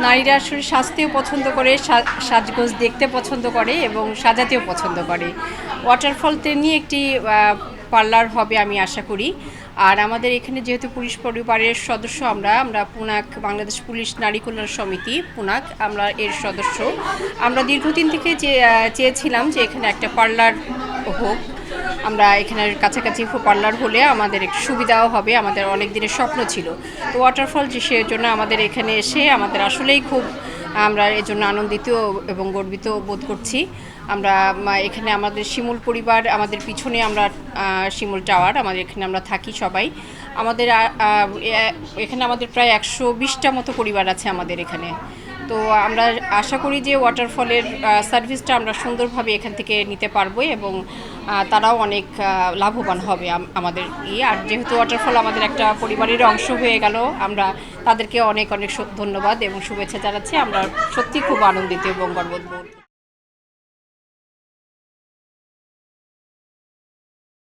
নারীরা আসলে সাজতেও পছন্দ করে, সাজগোজ দেখতে পছন্দ করে এবং সাজাতেও পছন্দ করে। ওয়াটারফলতে নিয়ে একটি পার্লার হবে আমি আশা করি। আর আমাদের এখানে যেহেতু পুলিশ পরিবারের সদস্য আমরা পুনাক বাংলাদেশ পুলিশ নারী কল্যাণ সমিতি পুনাক আমরা এর সদস্য। আমরা দীর্ঘদিন থেকে চেয়েছিলাম যে এখানে একটা পার্লার হোক। আমরা এখানের কাছাকাছি পার্লার হলে আমাদের একটু সুবিধাও হবে, আমাদের অনেক দিনের স্বপ্ন ছিল। তো ওয়াটারফল যে সেজন্য আমাদের এখানে এসে আমাদের আসলেই খুব আমরা এর জন্য আনন্দিত এবং গর্বিত বোধ করছি। আমরা এখানে আমাদের শিমুল পরিবার, আমাদের পিছনে আমরা শিমুল টাওয়ার, আমাদের এখানে আমরা থাকি সবাই। আমাদের এখানে আমাদের প্রায় 120টা মতো পরিবার আছে আমাদের এখানে। তো আমরা আশা করি যে ওয়াটারফলের সার্ভিসটা আমরা সুন্দরভাবে এখান থেকে নিতে পারবো এবং তারাও অনেক লাভবান হবে আমাদের আর যেহেতু ওয়াটারফল আমাদের একটা পরিবারের অংশ হয়ে গেল, আমরা তাদেরকে অনেক অনেক ধন্যবাদ এবং শুভেচ্ছা জানাচ্ছি। আমরা সত্যি খুব আনন্দিত এবং গর্ববোধ